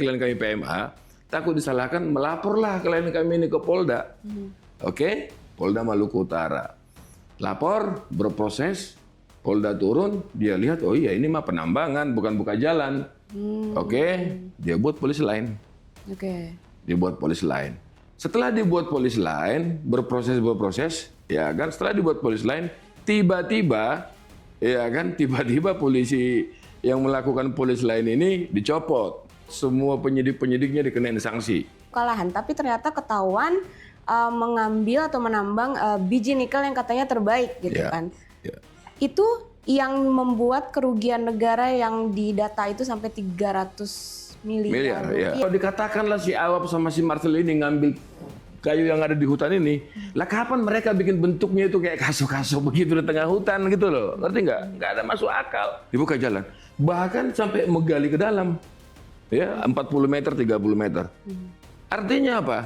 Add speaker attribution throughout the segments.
Speaker 1: klien kami PMA, takut disalahkan, melaporlah klien kami ini ke Polda. Oke, Polda Maluku Utara. Lapor, berproses, Polda turun, dia lihat, oh iya ini mah penambangan, bukan buka jalan. Oke, dia buat polis lain.
Speaker 2: Oke.
Speaker 1: Dibuat polis lain. Setelah dibuat polis lain, berproses, ya kan? Setelah dibuat polis lain, tiba-tiba polisi yang melakukan polis lain ini dicopot. Semua penyidik-penyidiknya dikenain sanksi.
Speaker 2: Kalahan, tapi ternyata ketahuan mengambil atau menambang biji nikel yang katanya terbaik gitu kan. Itu yang membuat kerugian negara yang didata itu sampai 300 miliar rupiah.
Speaker 1: Kalau dikatakanlah si Awap sama si Marcel ini ngambil kayu yang ada di hutan ini, lah kapan mereka bikin bentuknya itu kayak kaso-kaso begitu di tengah hutan gitu loh, ngerti nggak? Nggak ada masuk akal. Dibuka jalan, bahkan sampai menggali ke dalam, ya 40 meter, 30 meter. Artinya apa?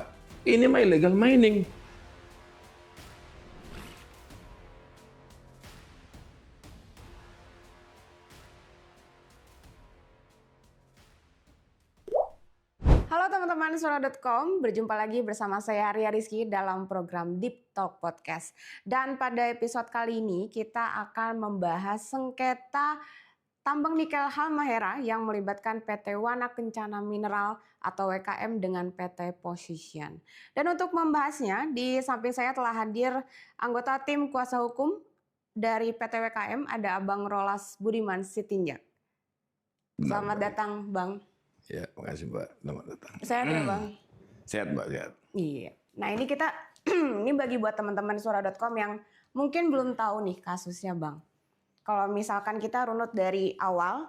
Speaker 1: Ini mah illegal mining.
Speaker 2: Halo teman-teman Suara.com, berjumpa lagi bersama saya Arya Rizky dalam program Deep Talk Podcast. Dan pada episode kali ini kita akan membahas sengketa tambang nikel Halmahera yang melibatkan PT Wana Kencana Mineral atau WKM dengan PT Position. Dan untuk membahasnya, di samping saya telah hadir anggota tim kuasa hukum dari PT WKM, ada Abang Rolas Budiman Sitinjak. Selamat datang, Bang.
Speaker 1: Ya, makasih Mbak. Selamat datang.
Speaker 2: Sehat ya, Bang?
Speaker 1: Sehat Mbak, sehat.
Speaker 2: Iya. Nah ini kita, ini bagi buat teman-teman Suara.com yang mungkin belum tahu nih kasusnya, Bang. Kalau misalkan kita runut dari awal,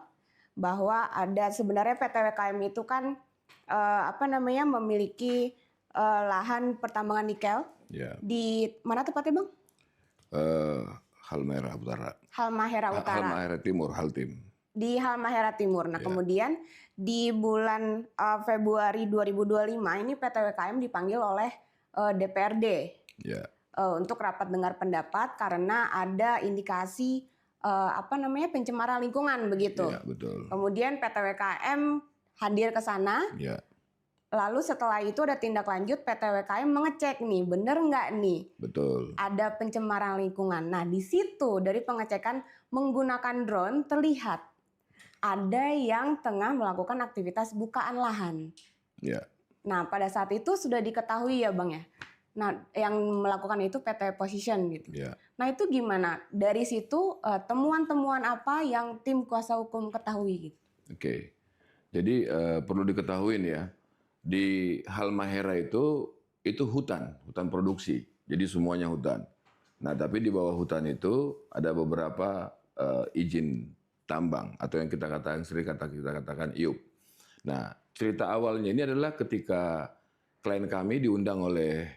Speaker 2: bahwa ada sebenarnya PT WKM itu kan memiliki lahan pertambangan nikel. Di mana tepatnya, Bang?
Speaker 1: Halmahera Utara.
Speaker 2: Halmahera Utara.
Speaker 1: Halmahera Timur, Haltim.
Speaker 2: Di Halmahera Timur. Nah, kemudian di bulan Februari 2025 ini PT WKM dipanggil oleh DPRD untuk rapat dengar pendapat karena ada indikasi pencemaran lingkungan begitu.
Speaker 1: Ya, betul.
Speaker 2: Kemudian PT WKM hadir ke sana.
Speaker 1: Ya.
Speaker 2: Lalu setelah itu ada tindak lanjut PT WKM mengecek nih, bener nggak nih?
Speaker 1: Betul.
Speaker 2: Ada pencemaran lingkungan. Nah, di situ dari pengecekan menggunakan drone terlihat ada yang tengah melakukan aktivitas bukaan lahan.
Speaker 1: Ya.
Speaker 2: Nah, pada saat itu sudah diketahui ya, Bang ya. Nah, yang melakukan itu PT Position gitu.
Speaker 1: Ya.
Speaker 2: Nah, itu gimana? Dari situ temuan-temuan apa yang tim kuasa hukum ketahui gitu?
Speaker 1: Oke. Jadi perlu diketahui nih ya, di Halmahera itu hutan produksi. Jadi semuanya hutan. Nah, tapi di bawah hutan itu ada beberapa izin tambang atau yang kita katakan IUP. Nah, cerita awalnya ini adalah ketika klien kami diundang oleh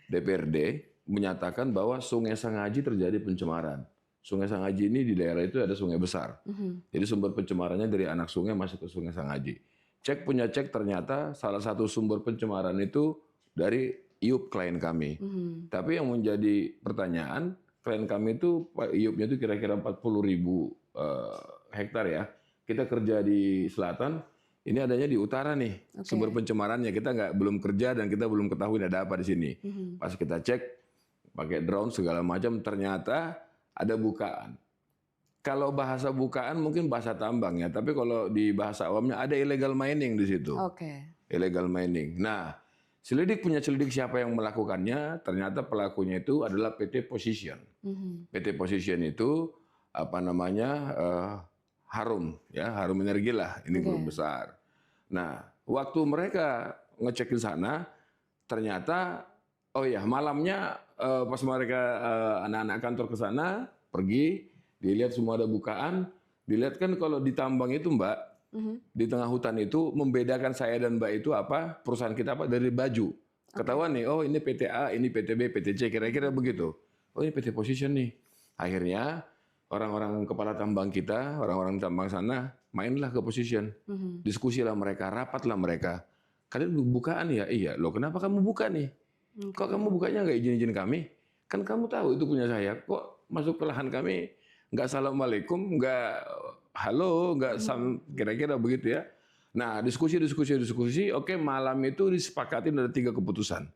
Speaker 1: DPRD menyatakan bahwa Sungai Sangaji terjadi pencemaran. Sungai Sangaji ini di daerah itu ada sungai besar. Jadi sumber pencemarannya dari anak sungai masuk ke Sungai Sangaji. Cek ternyata salah satu sumber pencemaran itu dari IUP klien kami. Tapi yang menjadi pertanyaan, klien kami itu IUP-nya itu kira-kira 40.000 hektar ya. Kita kerja di selatan, ini adanya di utara nih. Sumber pencemarannya kita belum kerja dan kita belum ketahui ada apa di sini. Pas kita cek pakai drone segala macam, ternyata ada bukaan. Kalau bahasa bukaan mungkin bahasa tambang ya, tapi kalau di bahasa awamnya ada illegal mining di situ. Illegal mining. Nah, punya selidik siapa yang melakukannya, ternyata pelakunya itu adalah PT Position. PT Position itu Harum Energi lah, ini grup besar. Nah, waktu mereka ngecek di sana, ternyata malamnya pas mereka anak-anak kantor ke sana pergi, dilihat semua ada bukaan, dilihat kan kalau di tambang itu Mbak, di tengah hutan itu membedakan saya dan Mbak itu apa, perusahaan kita apa dari baju. Ketahuan nih, oh ini PT A, ini PT B, PT C, kira-kira begitu. Oh ini PT Position nih. Akhirnya orang-orang kepala tambang kita, orang-orang tambang sana, mainlah ke Position. Diskusilah mereka, rapatlah mereka. Kalian bukaan ya? Iya. Loh kenapa kamu buka nih? Kok kamu bukanya nggak izin-izin kami? Kan kamu tahu itu punya saya. Kok masuk ke lahan kami nggak assalamualaikum, nggak halo, nggak kira-kira begitu ya. Nah, diskusi, oke, malam itu disepakati ada 3 keputusan.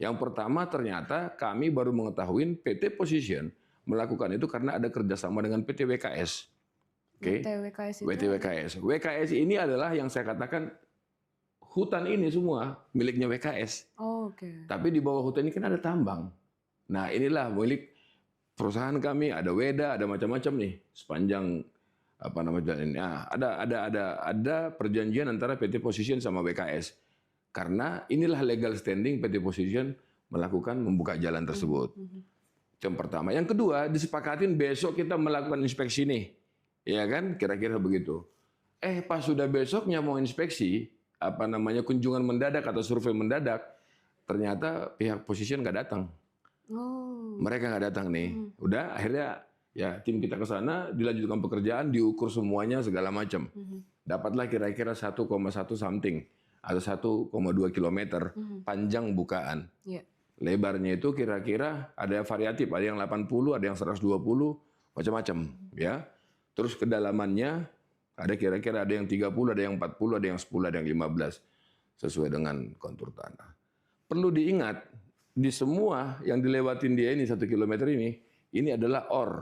Speaker 1: Yang pertama, ternyata kami baru mengetahui PT Position melakukan itu karena ada kerjasama dengan PT WKS. Oke,
Speaker 2: WTWKS itu
Speaker 1: PT WKS. WKS ini adalah yang saya katakan hutan ini semua miliknya WKS.
Speaker 2: Oh, oke.
Speaker 1: Tapi di bawah hutan ini kan ada tambang. Nah, inilah milik perusahaan kami, ada Weda, ada macam-macam nih sepanjang apa namanya ini. Nah, ada perjanjian antara PT Position sama WKS. Karena inilah legal standing PT Position melakukan membuka jalan tersebut. Yang pertama, yang kedua disepakatin besok kita melakukan inspeksi nih. Ya kan? Kira-kira begitu. Pas sudah besoknya mau inspeksi, apa namanya kunjungan mendadak atau survei mendadak, ternyata pihak Position nggak datang.
Speaker 2: Oh.
Speaker 1: Mereka nggak datang nih. Udah akhirnya ya tim kita ke sana, dilanjutkan pekerjaan, diukur semuanya segala macam. Dapatlah kira-kira 1,1 something atau 1,2 kilometer panjang bukaan.
Speaker 2: Yeah.
Speaker 1: Lebarnya itu kira-kira ada variatif, ada yang 80, ada yang 120, macam-macam ya. Terus kedalamannya ada kira-kira ada yang 30, ada yang 40, ada yang 10, ada yang 15 sesuai dengan kontur tanah. Perlu diingat di semua yang dilewatin dia ini 1 kilometer ini adalah ore.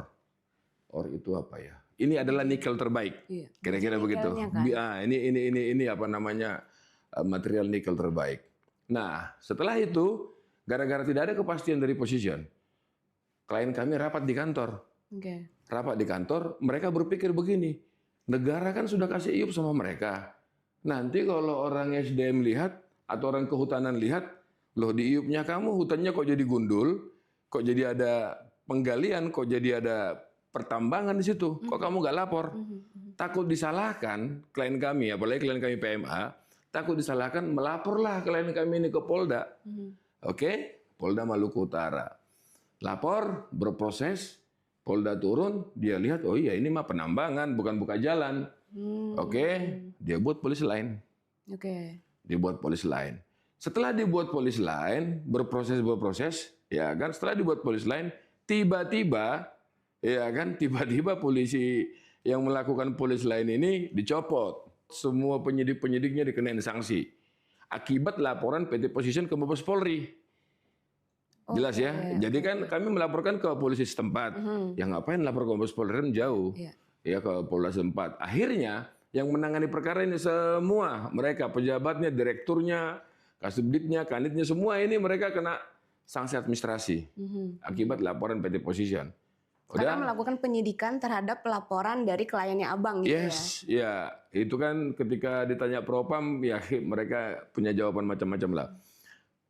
Speaker 1: Ore itu apa ya? Ini adalah nikel terbaik.
Speaker 2: Iya.
Speaker 1: Kira-kira begitu.
Speaker 2: Kan?
Speaker 1: Ini apa namanya material nikel terbaik. Nah, setelah itu gara-gara tidak ada kepastian dari Position, klien kami rapat di kantor.
Speaker 2: Okay.
Speaker 1: Rapat di kantor, mereka berpikir begini, negara kan sudah kasih IUP sama mereka. Nanti kalau orang SDM lihat atau orang kehutanan lihat, loh di IUP-nya kamu hutannya kok jadi gundul, kok jadi ada penggalian, kok jadi ada pertambangan di situ, kok kamu nggak lapor? Takut disalahkan klien kami, apalagi klien kami PMA, takut disalahkan, melaporlah klien kami ini ke Polda. Oke, Polda Maluku Utara. Lapor, berproses, Polda turun, dia lihat, oh iya ini mah penambangan, bukan buka jalan. Oke, dia buat polis lain.
Speaker 2: Oke.
Speaker 1: Dia buat polis lain. Setelah dibuat polis lain, berproses, ya kan? Setelah dibuat polis lain, tiba-tiba polisi yang melakukan polis lain ini dicopot. Semua penyidik-penyidiknya dikenain sanksi. Akibat laporan PT Position ke Mabes Polri. Jelas ya? Jadi kan kami melaporkan ke polisi setempat. Yang ngapain lapor ke Mabes Polri kan jauh. Ya ke Polda setempat. Akhirnya yang menangani perkara ini semua mereka, pejabatnya, direkturnya, kasubditnya, kanitnya, semua ini mereka kena sanksi administrasi akibat laporan PT Position.
Speaker 2: Karena melakukan penyidikan terhadap laporan dari kliennya Abang gitu
Speaker 1: ya. Itu kan ketika ditanya Propam, ya mereka punya jawaban macam-macam lah.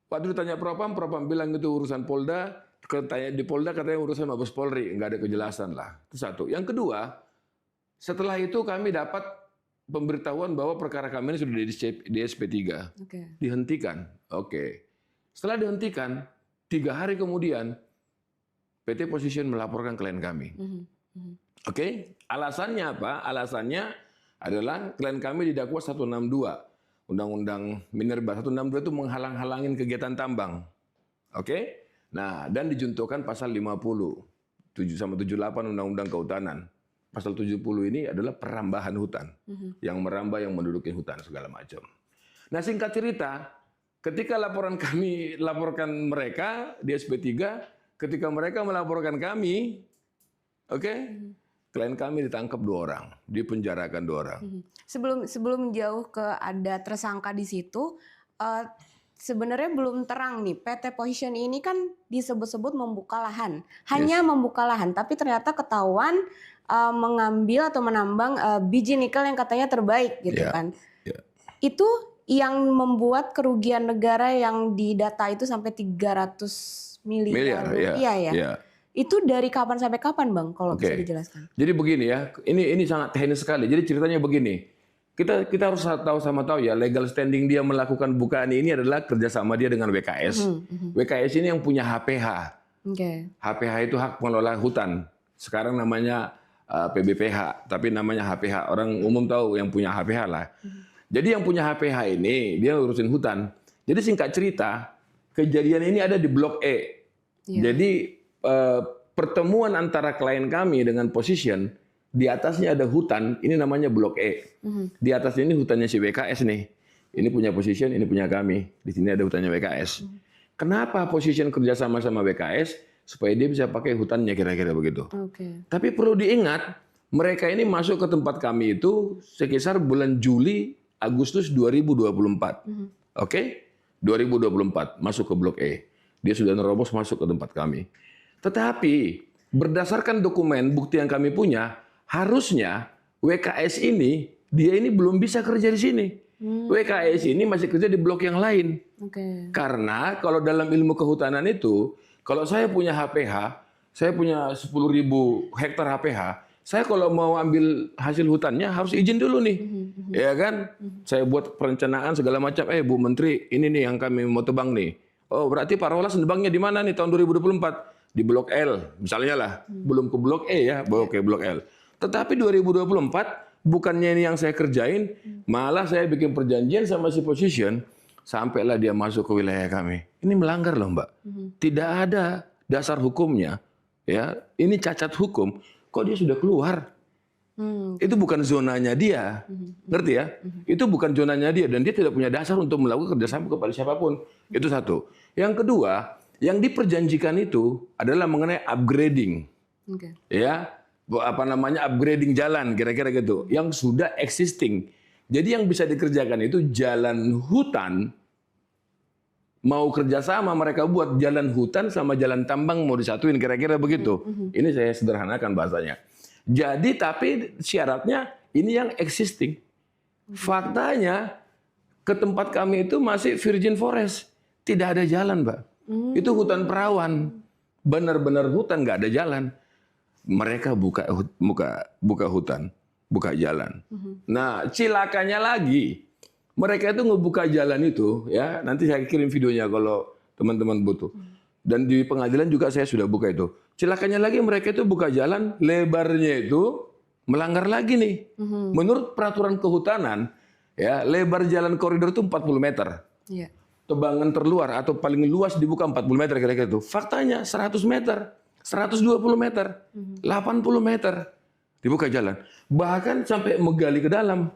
Speaker 1: Waktu ditanya Propam bilang itu urusan Polda, di Polda katanya urusan Mabes Polri, nggak ada kejelasan lah. Itu satu. Yang kedua, setelah itu kami dapat pemberitahuan bahwa perkara kami ini sudah di SP3. Dihentikan. Setelah dihentikan, 3 hari kemudian, PT Position melaporkan klien kami. Alasannya apa? Alasannya adalah klien kami didakwa 162. Undang-Undang Minerba 162 itu menghalang-halangin kegiatan tambang. Nah, dan dijuntuhkan pasal 50, 7 sama 78 Undang-Undang Kehutanan. Pasal 70 ini adalah perambahan hutan. Yang merambah, yang menduduki hutan segala macam. Nah, singkat cerita, ketika kami laporkan mereka di SP3, ketika mereka melaporkan kami, klien kami ditangkap 2 orang, dipenjarakan 2 orang.
Speaker 2: Sebelum jauh ke ada tersangka di situ, sebenarnya belum terang nih. PT Position ini kan disebut-sebut membuka lahan, hanya membuka lahan, tapi ternyata ketahuan mengambil atau menambang biji nikel yang katanya terbaik gitu kan. Itu yang membuat kerugian negara yang didata itu sampai 300 miliar rupiah ya. Itu dari kapan sampai kapan Bang kalau bisa dijelaskan?
Speaker 1: Jadi begini ya, ini sangat teknis sekali. Jadi ceritanya begini, kita harus tahu ya legal standing dia melakukan bukaan ini adalah kerjasama dia dengan WKS. WKS ini yang punya HPH. HPH itu hak pengelola hutan. Sekarang namanya PBPH, tapi namanya HPH. Orang umum tahu yang punya HPH lah. Jadi yang punya HPH ini dia urusin hutan. Jadi singkat cerita, kejadian ini ada di Blok E. Jadi pertemuan antara klien kami dengan Position di atasnya ada hutan, ini namanya Blok E. Di atasnya ini hutannya si WKS nih. Ini punya position, ini punya kami. Di sini ada hutannya WKS. Kenapa position kerja sama WKS? Supaya dia bisa pakai hutannya kira-kira begitu. Tapi perlu diingat, mereka ini masuk ke tempat kami itu sekitar bulan Juli, Agustus 2024. Oke? 2024 masuk ke Blok E. Dia sudah nerobos masuk ke tempat kami. Tetapi berdasarkan dokumen bukti yang kami punya, harusnya WKS ini dia ini belum bisa kerja di sini. WKS ini masih kerja di blok yang lain. Karena kalau dalam ilmu kehutanan itu, kalau saya punya HPH, saya punya 10.000 hektar HPH, saya kalau mau ambil hasil hutannya harus izin dulu nih. Ya kan? Saya buat perencanaan segala macam. Bu Menteri, ini nih yang kami mau tebang nih. Oh, berarti Pak Rolas nebangnya di mana nih tahun 2024? Di Blok L, misalnya lah. Belum ke Blok E ya, baru ke Blok L. Tetapi 2024, bukannya ini yang saya kerjain, malah saya bikin perjanjian sama si position, sampailah dia masuk ke wilayah kami. Ini melanggar loh Mbak. Tidak ada dasar hukumnya. Ya, ini cacat hukum. Kok dia sudah keluar? Itu bukan zonanya dia. Ngerti ya? Itu bukan zonanya dia. Dan dia tidak punya dasar untuk melakukan kerjasama kepada siapapun. Itu satu. Yang kedua, yang diperjanjikan itu adalah mengenai upgrading. Ya, apa namanya upgrading jalan kira-kira gitu. Yang sudah existing. Jadi yang bisa dikerjakan itu jalan hutan. Mau kerjasama mereka buat jalan hutan sama jalan tambang mau disatuin kira-kira begitu. Ini saya sederhanakan bahasanya. Jadi tapi syaratnya ini yang existing. Faktanya ke tempat kami itu masih virgin forest. Tidak ada jalan, Mbak. Itu hutan perawan. Benar-benar hutan, nggak ada jalan. Mereka buka hutan, buka jalan. Nah, cilakanya lagi, mereka itu ngebuka jalan itu, ya. Nanti saya kirim videonya kalau teman-teman butuh. Dan di pengadilan juga saya sudah buka itu. Cilakanya lagi mereka itu buka jalan, lebarnya itu melanggar lagi nih. Menurut peraturan kehutanan, ya lebar jalan koridor itu 40 meter. Tebangan terluar atau paling luas dibuka 40 meter kira-kira itu. Faktanya 100 meter, 120 meter, 80 meter dibuka jalan. Bahkan sampai menggali ke dalam.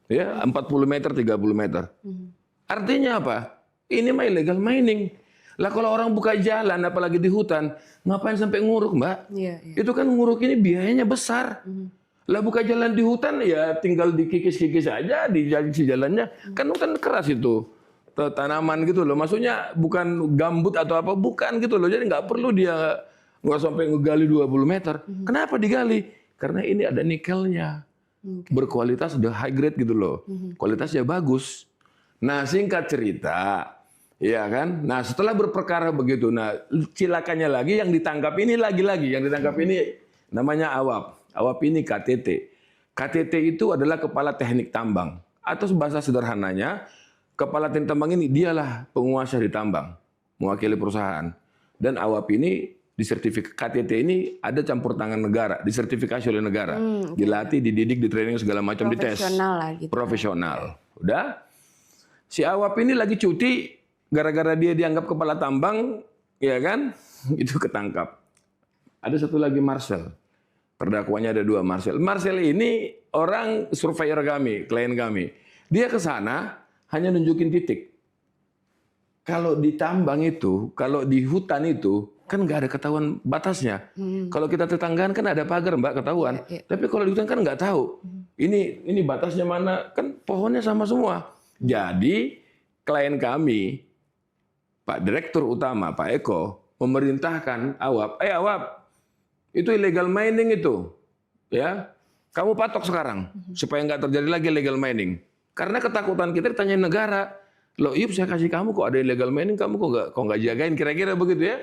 Speaker 1: Ya, 40 meter, 30 meter. Artinya apa? Ini mah illegal mining. Lah kalau orang buka jalan apalagi di hutan, ngapain sampai nguruk, Mbak? Itu kan nguruk ini biayanya besar. Lah buka jalan di hutan ya tinggal dikikis-kikis aja di jalannya. Kan hutan keras itu. Tanaman gitu loh. Maksudnya bukan gambut atau apa, bukan gitu loh. Jadi nggak perlu dia nggak sampai ngegali 20 meter. Kenapa digali? Karena ini ada nikelnya. Berkualitas udah high grade gitu loh. Kualitasnya bagus. Nah, singkat cerita, ya kan? Nah, setelah berperkara begitu, nah cilakannya lagi yang ditangkap ini yang ditangkap ini namanya Awap. Awap ini KTT. KTT itu adalah kepala teknik tambang. Atau bahasa sederhananya, kepala teknik tambang ini dialah penguasa di tambang, mewakili perusahaan. Dan Awap ini disertifikat, KTT ini ada campur tangan negara, disertifikasi oleh negara, dilatih, dididik, di training segala macam, dites.
Speaker 2: Profesional lah gitu.
Speaker 1: Profesional. Udah. Si Awap ini lagi cuti gara-gara dia dianggap kepala tambang, ya kan? Itu ketangkap. Ada satu lagi Marcel. Terdakwanya ada 2 Marcel. Marcel ini orang surveyor kami, klien kami. Dia ke sana hanya nunjukin titik. Kalau di tambang itu, kalau di hutan itu, kan nggak ada ketahuan batasnya. Kalau kita tetanggaan kan ada pagar, Mbak, ketahuan. Tapi kalau di hutan kan nggak tahu. Ini batasnya mana, kan pohonnya sama semua. Jadi klien kami, Pak Direktur Utama, Pak Eko, memerintahkan Awap, Awap, itu illegal mining itu. Ya, kamu patok sekarang, supaya nggak terjadi lagi illegal mining. Karena ketakutan kita ditanyain negara. Loh, Yup, saya kasih kamu kok ada illegal mining, kamu kok nggak jagain, kira-kira begitu ya.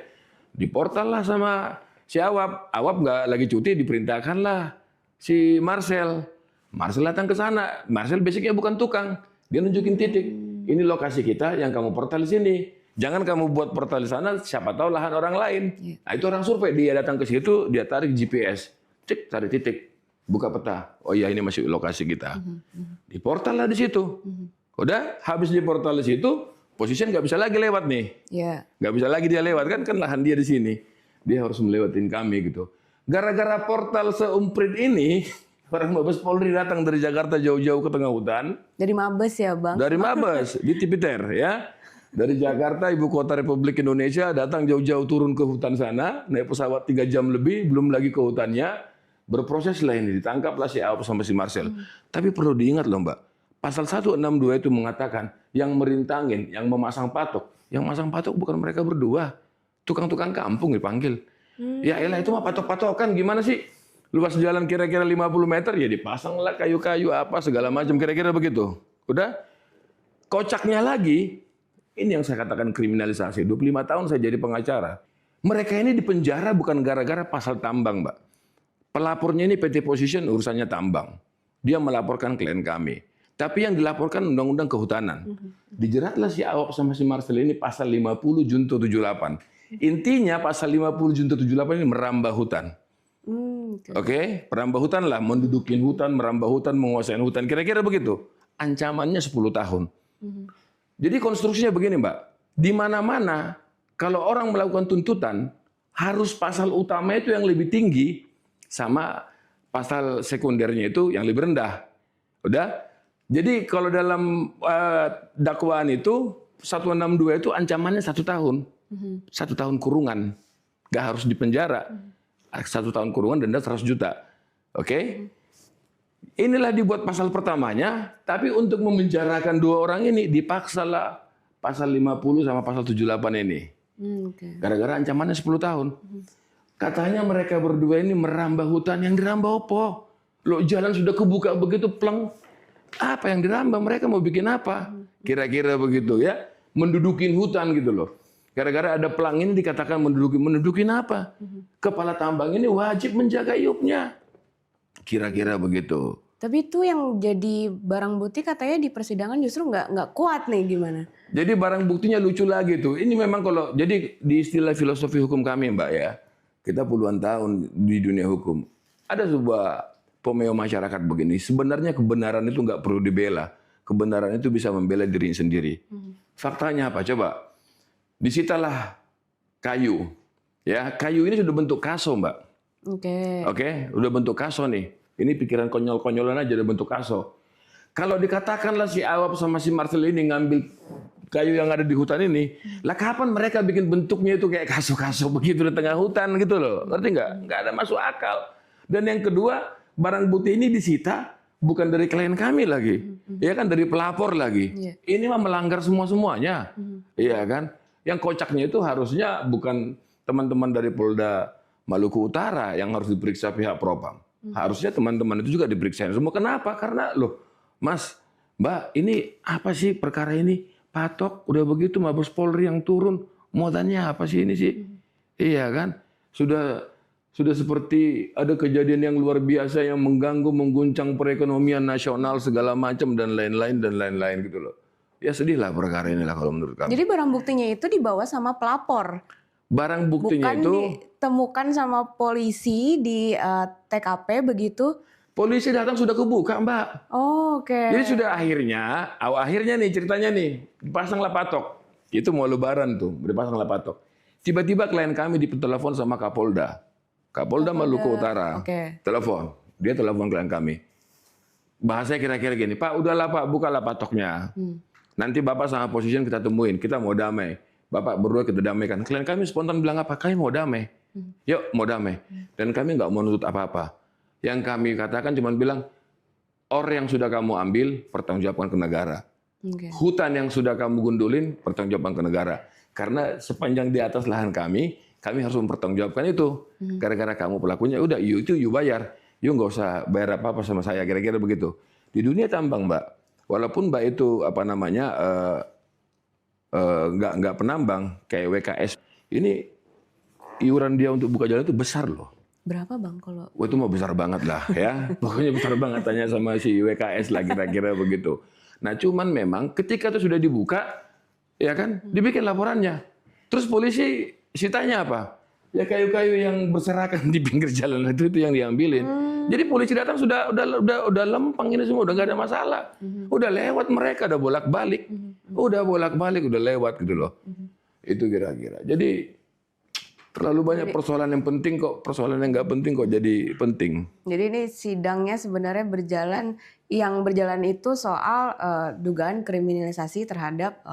Speaker 1: Di portal lah sama si Awap. Awap nggak lagi cuti, diperintahkan lah si Marcel. Marcel datang ke sana. Marcel basicnya bukan tukang. Dia nunjukin titik. Ini lokasi kita yang kamu portal di sini. Jangan kamu buat portal di sana, siapa tahu lahan orang lain. Nah, itu orang survei. Dia datang ke situ, dia tarik GPS. Cek, cari titik. Buka peta. Oh iya, ini masih lokasi kita. Di portal lah di situ. Udah, habis di portal di situ, position nggak bisa lagi lewat nih. Nggak bisa lagi dia lewat, kan lahan dia di sini. Dia harus melewatin kami gitu. Gara-gara portal seumprit ini, orang Mabes Polri datang dari Jakarta jauh-jauh ke tengah hutan.
Speaker 2: Dari Mabes ya Bang?
Speaker 1: Dari Mabes, di Tipiter ya. Dari Jakarta, ibu kota Republik Indonesia, datang jauh-jauh turun ke hutan sana, naik pesawat 3 jam lebih, belum lagi ke hutannya, berproseslah ini, ditangkaplah si Aop sama si Marcel. Tapi perlu diingat loh Mbak, pasal 162 itu mengatakan, yang merintangin, yang memasang patok, yang masang patok bukan mereka berdua, tukang-tukang kampung dipanggil. Ya elah itu mah patok-patokan gimana sih? Luas jalan kira-kira 50 meter ya dipasanglah kayu-kayu apa segala macam kira-kira begitu. Udah? Kocaknya lagi, ini yang saya katakan kriminalisasi. 25 tahun saya jadi pengacara. Mereka ini dipenjara bukan gara-gara pasal tambang, Mbak. Pelapornya ini PT Position urusannya tambang. Dia melaporkan klien kami. Tapi yang dilaporkan undang-undang kehutanan. Dijeratlah si Aop sama si Marcel ini pasal 50 Junto 78. Intinya pasal 50 Junto 78 ini merambah hutan. Oke, merambah hutan lah, mendudukin hutan, merambah hutan, menguasai hutan. Kira-kira begitu. Ancamannya 10 tahun. Jadi konstruksinya begini Mbak. Di mana-mana kalau orang melakukan tuntutan, harus pasal utama itu yang lebih tinggi sama pasal sekundernya itu yang lebih rendah. Udah? Jadi kalau dalam dakwaan itu 162 itu ancamannya 1 tahun. 1 tahun kurungan, nggak harus dipenjara. 1 tahun kurungan, denda 100 juta. Oke? Inilah dibuat pasal pertamanya, tapi untuk memenjarakan 2 orang ini dipaksalah pasal 50 sama pasal 78 ini. Gara-gara ancamannya 10 tahun. Katanya mereka berdua ini merambah hutan, yang dirambah apa? Loh jalan sudah kebuka begitu pleng. Apa yang dirambah? Mereka mau bikin apa? Kira-kira begitu ya. Mendudukin hutan gitu loh. Gara-gara ada pelang ini dikatakan mendudukin apa? Kepala tambang ini wajib menjaga iupnya. Kira-kira begitu.
Speaker 2: Tapi itu yang jadi barang bukti katanya di persidangan justru nggak kuat nih gimana?
Speaker 1: Jadi barang buktinya lucu lagi tuh. Ini memang kalau jadi di istilah filosofi hukum kami Mbak ya. Kita puluhan tahun di dunia hukum. Ada sebuah pemeo masyarakat begini. Sebenarnya kebenaran itu nggak perlu dibela. Kebenaran itu bisa membela diri sendiri. Faktanya apa? Coba. Disitalah kayu. Ya, kayu ini sudah bentuk kaso, Mbak. Oke, udah bentuk kaso nih. Ini pikiran konyol-konyolan aja udah bentuk kaso. Kalau dikatakanlah si Aop sama si Marcel ini ngambil kayu yang ada di hutan ini, lah kapan mereka bikin bentuknya itu kayak kaso-kaso begitu di tengah hutan gitu loh. Ngerti nggak? Nggak ada masuk akal. Dan yang kedua, barang bukti ini disita bukan dari klien kami lagi. Ya kan dari pelapor lagi. Ini mah melanggar semua-semuanya. Iya kan? Yang kocaknya itu harusnya bukan teman-teman dari Polda Maluku Utara yang harus diperiksa pihak Propam. Harusnya teman-teman itu juga diperiksa semua. Kenapa? Karena loh, Mas, Mbak, ini apa sih perkara ini? Patok, udah begitu Mabes Polri yang turun. Modalnya apa sih ini sih? Iya kan? Sudah seperti ada kejadian yang luar biasa yang mengganggu, mengguncang perekonomian nasional segala macam dan lain-lain gitu loh. Ya sedih lah perkara inilah kalau menurut kami.
Speaker 2: Jadi barang buktinya itu dibawa sama pelapor?
Speaker 1: Barang buktinya
Speaker 2: bukan
Speaker 1: itu
Speaker 2: ditemukan sama polisi di TKP begitu?
Speaker 1: Polisi datang sudah kebuka Mbak.
Speaker 2: Oh, oke.
Speaker 1: Jadi sudah akhirnya nih ceritanya nih, dipasanglah patok. Itu mau lebaran tuh, dipasanglah patok. Tiba-tiba klien kami ditelepon sama Kapolda. Kapolda Maluku Utara. Telepon. Dia telepon klien kami. Bahasanya kira-kira gini, Pak udahlah Pak, bukalah patoknya. Nanti Bapak sama Position kita temuin, kita mau damai. Bapak berdua kita damaikan. Klien kami spontan bilang apa? Kami mau damai. Yuk mau damai. Dan kami nggak mau nuntut apa-apa. Yang kami katakan cuma bilang, orang yang sudah kamu ambil, pertanggungjawabkan ke negara. Hutan yang sudah kamu gundulin, pertanggungjawabkan ke negara. Karena sepanjang di atas lahan kami harus mempertanggungjawabkan itu. Gara-gara kamu pelakunya, udah you bayar. You nggak usah bayar apa-apa sama saya, kira-kira begitu. Di dunia tambang, Mbak. Walaupun Mbak itu nggak penambang kayak WKS, ini iuran dia untuk buka jalan itu besar loh.
Speaker 2: Berapa Bang kalau?
Speaker 1: Wah itu mah besar banget lah ya. Pokoknya besar banget, tanya sama si WKS lah kira-kira begitu. Nah cuman memang ketika itu sudah dibuka, ya kan, dibikin laporannya. Terus polisi sitanya apa? Ya kayu-kayu yang berserakan di pinggir jalan itu yang diambilin. Jadi polisi datang udah lempeng ini semua, udah nggak ada masalah. Udah lewat mereka, udah bolak-balik. Udah bolak-balik, udah lewat gitu loh. Itu kira-kira. Jadi Terlalu banyak persoalan yang penting kok, persoalan yang nggak penting kok jadi penting.
Speaker 2: Jadi ini sidangnya sebenarnya yang berjalan itu soal dugaan kriminalisasi terhadap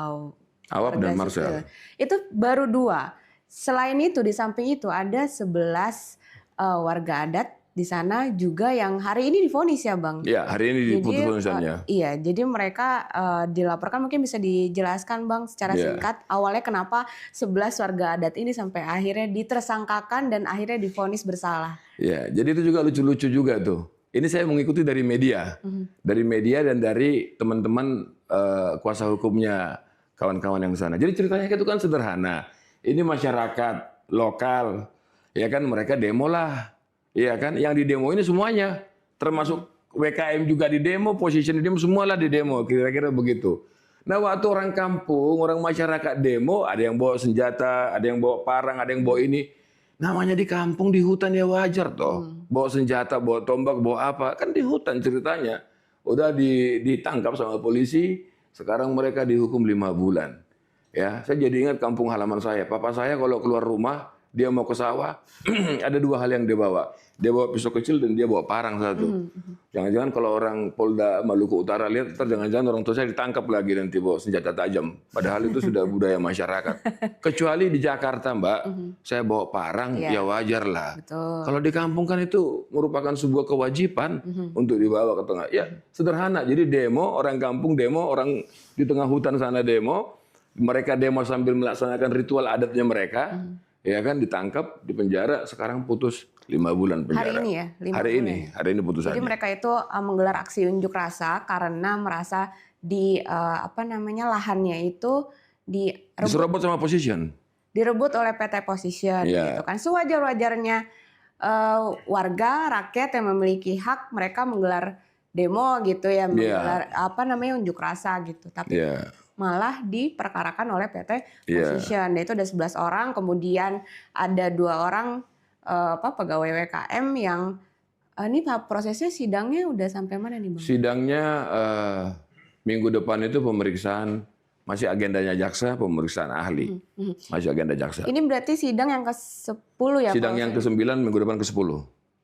Speaker 1: Awap dan
Speaker 2: warga
Speaker 1: Marcel.
Speaker 2: sipil. Itu baru 2. Selain itu di samping itu ada 11 warga adat di sana juga yang hari ini divonis ya Bang.
Speaker 1: Ya, hari ini diputus vonisnya.
Speaker 2: Iya, jadi mereka dilaporkan, mungkin bisa dijelaskan Bang secara singkat awalnya kenapa 11 warga adat ini sampai akhirnya ditersangkakan dan akhirnya divonis bersalah.
Speaker 1: Ya, jadi itu juga lucu-lucu juga tuh. Ini saya mengikuti dari media. Dari media dan dari teman-teman kuasa hukumnya kawan-kawan yang sana. Jadi ceritanya itu kan sederhana. Ini masyarakat lokal, ya kan mereka demo lah. Iya kan, yang di demo ini semuanya, termasuk WKM juga di demo, position di demo, semualah di demo, kira-kira begitu. Nah waktu orang kampung, orang masyarakat demo, ada yang bawa senjata, ada yang bawa parang, ada yang bawa ini. Namanya di kampung, di hutan ya wajar toh. Bawa senjata, bawa tombak, bawa apa, kan di hutan ceritanya. Udah ditangkap sama polisi, sekarang mereka dihukum 5 bulan. Ya, saya jadi ingat kampung halaman saya. Papa saya kalau keluar rumah, dia mau ke sawah, ada 2 hal yang dia bawa. Dia bawa pisau kecil dan dia bawa parang satu. Jangan-jangan kalau orang Polda Maluku Utara lihat, jangan-jangan orang tua saya ditangkap lagi nanti bawa senjata tajam. Padahal itu sudah budaya masyarakat. Kecuali di Jakarta, Mbak, saya bawa parang, ya wajar lah.
Speaker 2: Betul.
Speaker 1: Kalau di kampung kan itu merupakan sebuah kewajiban untuk dibawa ke tengah. Ya sederhana, jadi demo, orang kampung demo, orang di tengah hutan sana demo, mereka demo sambil melaksanakan ritual adatnya mereka. Ya kan ditangkap, dipenjara, sekarang putus 5 bulan penjara.
Speaker 2: Hari ini ya? 5
Speaker 1: hari
Speaker 2: bulan.
Speaker 1: hari ini putusannya.
Speaker 2: Jadi mereka itu menggelar aksi unjuk rasa karena merasa di lahannya itu
Speaker 1: diserobot sama position.
Speaker 2: Direbut oleh PT Position gitu kan. Sewajar-wajarnya warga rakyat yang memiliki hak mereka menggelar demo gitu ya, menggelar unjuk rasa gitu. Tapi malah diperkarakan oleh PT Position. Itu ada 11 orang, kemudian ada 2 orang pegawai WKM yang ini prosesnya sidangnya udah sampai mana nih Bang?
Speaker 1: Sidangnya minggu depan itu pemeriksaan, masih agendanya jaksa, pemeriksaan ahli. Masih agenda jaksa.
Speaker 2: Ini berarti sidang yang ke-10 ya?
Speaker 1: Sidang yang ke-9 minggu depan ke-10.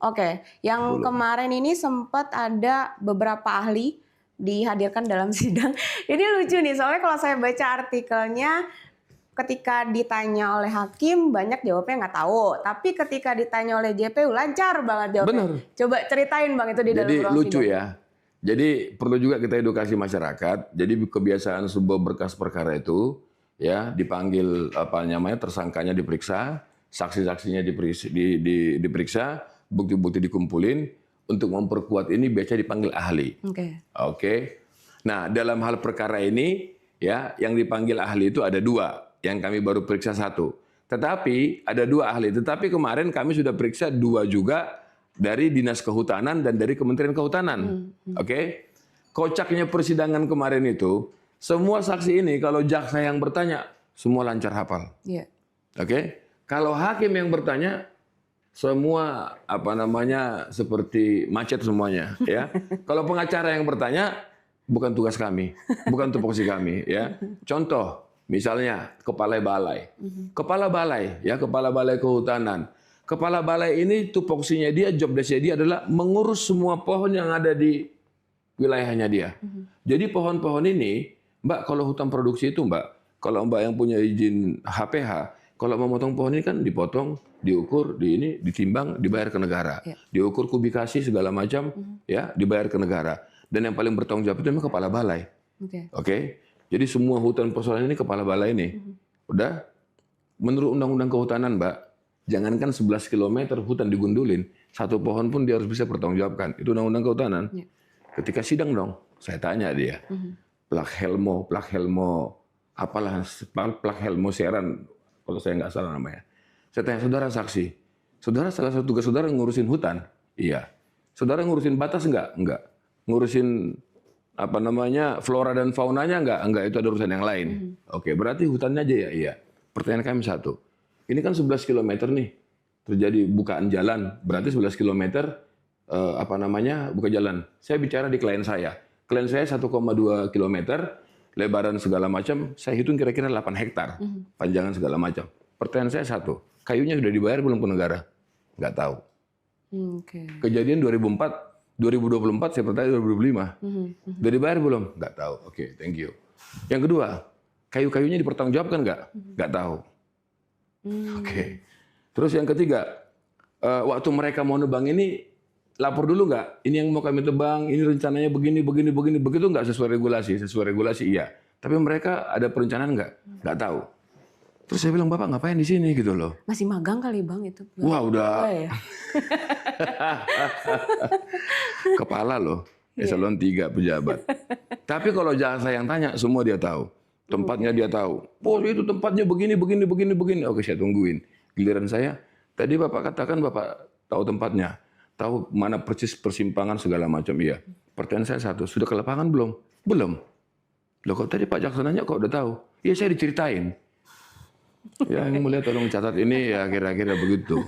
Speaker 2: Oke, yang kemarin ini sempat ada beberapa ahli dihadirkan dalam sidang. Ini lucu nih, soalnya kalau saya baca artikelnya, ketika ditanya oleh hakim banyak jawabnya nggak tahu, tapi ketika ditanya oleh JPU lancar banget jawabnya.
Speaker 1: Benar.
Speaker 2: Coba ceritain Bang itu di dalam ruang sidang.
Speaker 1: Jadi lucu ya. Jadi perlu juga kita edukasi masyarakat. Jadi kebiasaan sebuah berkas perkara itu ya dipanggil tersangkanya diperiksa, saksi-saksinya diperiksa, bukti-bukti dikumpulin. Untuk memperkuat ini biasa dipanggil ahli. Oke. Nah dalam hal perkara ini ya yang dipanggil ahli itu ada 2, yang kami baru periksa 1. Tetapi ada 2 ahli. Tetapi kemarin kami sudah periksa 2 juga dari Dinas Kehutanan dan dari Kementerian Kehutanan. Oke. Kocaknya persidangan kemarin itu semua saksi ini kalau jaksa yang bertanya semua lancar hafal. Oke. Kalau hakim yang bertanya semua seperti macet semuanya ya. Kalau pengacara yang bertanya bukan tugas kami, bukan tupoksi kami ya. Contoh misalnya kepala balai. Kepala balai kehutanan. Kepala balai ini tupoksinya dia, job desk-nya dia adalah mengurus semua pohon yang ada di wilayahnya dia. Jadi pohon-pohon ini, Mbak, kalau hutan produksi itu Mbak, kalau Mbak yang punya izin HPH, kalau mau motong pohon ini kan dipotong, diukur, ditimbang, dibayar ke negara. Diukur kubikasi segala macam, ya, dibayar ke negara. Dan yang paling bertanggung jawab itu memang kepala balai. Oke. Jadi semua hutan persoalan ini kepala balai ini. Udah, menurut Undang-Undang Kehutanan, Mbak, jangankan 11 km hutan digundulin, 1 pohon pun dia harus bisa bertanggung jawabkan. Itu Undang-Undang Kehutanan. Ketika sidang dong, saya tanya dia, plak Helmo, apalah, plak Helmo Seran, kalau saya nggak salah namanya. Saya tanya, saudara saksi, saudara salah satu tugas saudara ngurusin hutan? Iya. Saudara ngurusin batas enggak? Enggak. Ngurusin flora dan faunanya enggak, itu ada urusan yang lain. Oke, berarti hutannya aja ya? Iya. Pertanyaan kami 1. Ini kan 11 km nih. Terjadi bukaan jalan, berarti 11 km buka jalan. Saya bicara di klien saya. Klien saya 1,2 km, lebaran segala macam, saya hitung kira-kira 8 hektar, panjangan segala macam. Pertanyaan saya 1, kayunya sudah dibayar belum ke negara? Nggak tahu.
Speaker 2: Oke.
Speaker 1: Kejadian 2024 saya bertanya 2025. Sudah dibayar belum? Nggak tahu. Oke, thank you. Yang kedua, kayu-kayunya dipertanggungjawabkan nggak? Nggak tahu. Oke. Terus yang ketiga, waktu mereka mau nebang ini lapor dulu nggak? Ini yang mau kami tebang, ini rencananya begini, begitu nggak sesuai regulasi? Sesuai regulasi iya. Tapi mereka ada perencanaan nggak? Nggak tahu. Terus saya bilang, Bapak ngapain di sini gitu loh?
Speaker 2: Masih magang kali Bang itu?
Speaker 1: Wah udah
Speaker 2: Oh, ya.
Speaker 1: kepala loh, eselon 3 pejabat. Tapi kalau jasa yang tanya, semua dia tahu. Tempatnya dia tahu. Oh itu tempatnya begini. Oke saya tungguin. Giliran saya, tadi Bapak katakan Bapak tahu tempatnya. Tahu mana persis persimpangan segala macam. Iya. Pertanyaan saya satu, sudah ke lapangan belum? Belum. Loh kok tadi Pak Jaksa nanya kok udah tahu? Iya saya diceritain. Ya yang mulia tolong catat ini ya kira-kira begitu.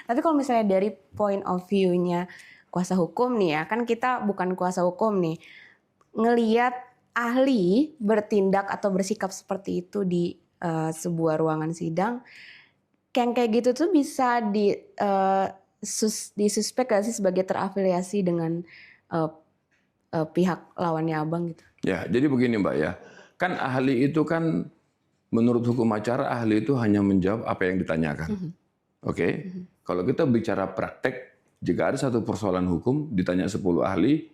Speaker 2: Tapi kalau misalnya dari point of view-nya kuasa hukum nih ya, kan kita bukan kuasa hukum nih. Ngeliat ahli bertindak atau bersikap seperti itu di sebuah ruangan sidang, yang kayak gitu tuh bisa disuspek gak sih sebagai terafiliasi dengan pihak lawannya Abang gitu?
Speaker 1: Ya, jadi begini Mbak ya. Kan ahli itu kan menurut hukum acara ahli itu hanya menjawab apa yang ditanyakan. Oke. Kalau kita bicara praktek, jika ada satu persoalan hukum ditanya 10 ahli,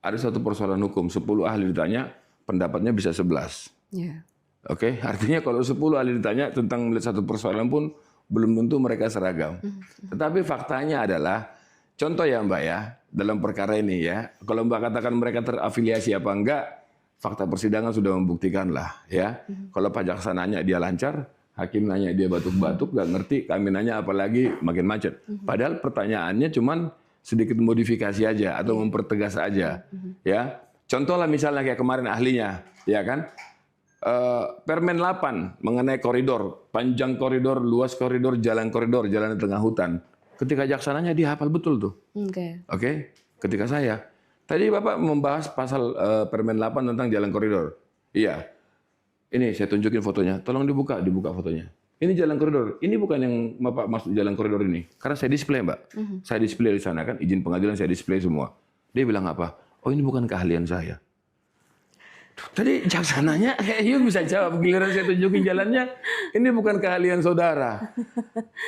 Speaker 1: ada satu persoalan hukum 10 ahli ditanya, pendapatnya bisa 11.
Speaker 2: Yeah.
Speaker 1: Oke, artinya kalau 10 ahli ditanya tentang melihat satu persoalan pun belum tentu mereka seragam. Tetapi faktanya adalah, contoh ya Mbak ya, dalam perkara ini ya, kalau Mbak katakan mereka terafiliasi apa enggak, fakta persidangan sudah membuktikan lah ya. Kalau Pak Jaksa nanya dia lancar, hakim nanya dia batuk-batuk, nggak ngerti, kami nanya apalagi makin macet. Padahal pertanyaannya cuman sedikit modifikasi aja atau mempertegas aja ya. Contoh lah misalnya kayak kemarin ahlinya, ya kan? Permen 8 mengenai koridor, panjang koridor, luas koridor, jalan di tengah hutan. Ketika jaksananya dia hafal betul tuh. Oke. Ketika saya, tadi Bapak membahas pasal Permen 8 tentang jalan koridor. Iya. Ini saya tunjukin fotonya. Tolong dibuka fotonya. Ini jalan koridor. Ini bukan yang Bapak maksud jalan koridor ini. Karena saya display, Mbak. Saya display di sana kan, izin pengadilan saya display semua. Dia bilang apa? Oh, ini bukan keahlian saya. Tadi jaksananya, you bisa jawab. Giliran saya tunjukin jalannya, ini bukan keahlian saudara.